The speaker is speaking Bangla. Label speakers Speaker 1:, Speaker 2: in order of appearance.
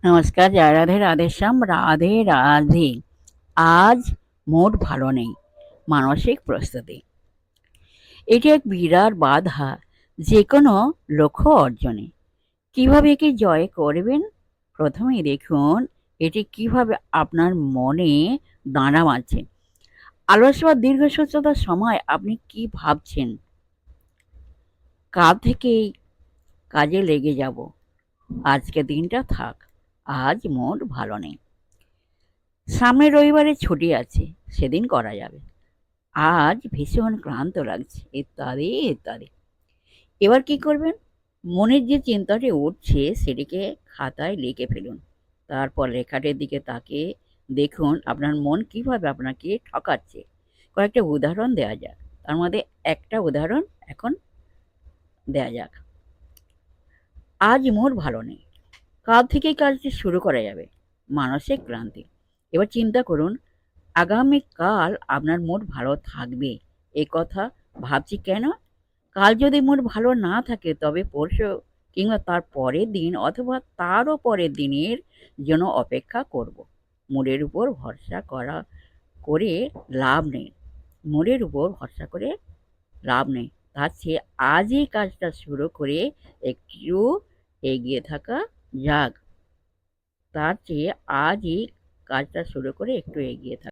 Speaker 1: নমস্কার, জয় রাধে, রাধেশ্যাম, রাধে রাধে। আজ মুড ভালো নেই, মানসিক প্রস্তুতি। এটি এক বিরাট বাধা যে কোনো লক্ষ্য অর্জনে। কিভাবে একে জয় করবেন? প্রথমেই দেখুন এটি কিভাবে আপনার মনে দানা বাঁধছে। আলস বা দীর্ঘসূত্রতার সময় আপনি কি ভাবছেন? কাল থেকেই কাজে লেগে যাব, আজকে দিনটা থাক, আজ মুড ভালো নেই, সামনের রবিবারে ছুটি আছে, সেদিন করা যাবে, আজ ভীষণ ক্লান্ত লাগছে, ইত্যাদি ইত্যাদি। এবার কি করবেন? মনের যে চিন্তাটি উঠছে সেটিকে খাতায় লিখে ফেলুন। তারপর লেখাটির দিকে তাকিয়ে দেখুন আপনার মন কিভাবে আপনাকে ঠকাচ্ছে। কয়েকটা উদাহরণ দেওয়া যাক। তার মধ্যে একটা উদাহরণ এখন দেওয়া যাক। আজ মোর ভালো নেই, কাল থেকেই কাজটি শুরু করা যাবে, মানসিক ক্লান্তি। এবার চিন্তা করুন আগামীকাল আপনার মুড ভালো থাকবে। এ কথা ভাবছি কেন? কাল যদি মুড ভালো না থাকে তবে পরশু কিংবা তার পরের দিন অথবা তারও পরের দিনের জন্য অপেক্ষা করব। মুডের উপর ভরসা করে লাভ নেই। মুডের উপর ভরসা করে লাভ নেই। তার চেয়ে আজই কাজটা শুরু করে একটু এগিয়ে থাকা যাক। তার চেয়ে আজই কাজটা শুরু করে একটু এগিয়ে থাকা।